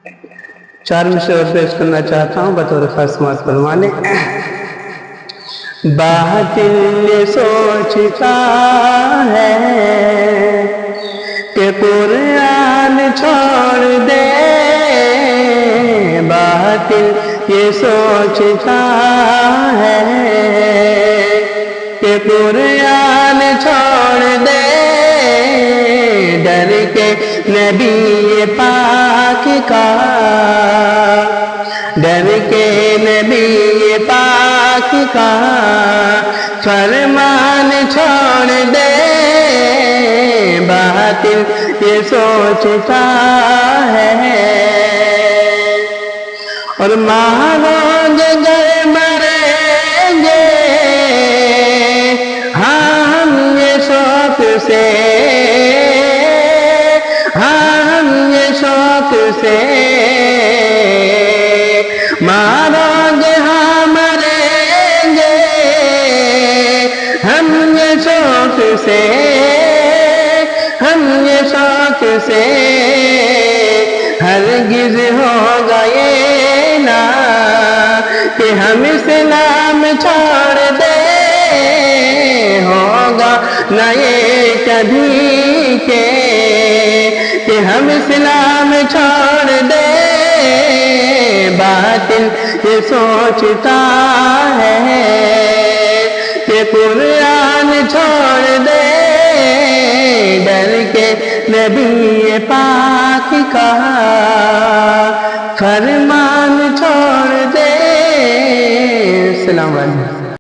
4 मिसरे और पेश करना चाहता हूँ बतौर खास समात फरमाने। बातिल ये सोचता है कि कुरान छोड़ दे, बातिल ये सोचता है कि कुरान छोड़ दे, डर के नबी पाक का, डर के नबी पाक का फरमान छोड़ दे, बातिल ये सोचता है। और मारोगे गर मरेंगे हम ये शौक से, हम ये शौक से, मारोगे हम मरेंगे हम ये शौक से, हम ये शौक से, हरगिज़ होगा ये ना कि हम इस्लाम छोड़ दे, होगा ना ये कभी कि हम इस्लाम छोड़ दे, बातिल ये सोचता है कि कुरान छोड़ दे, डर के नबी पाक का फरमान छोड़ दे। अस्सलाम वालेकुम।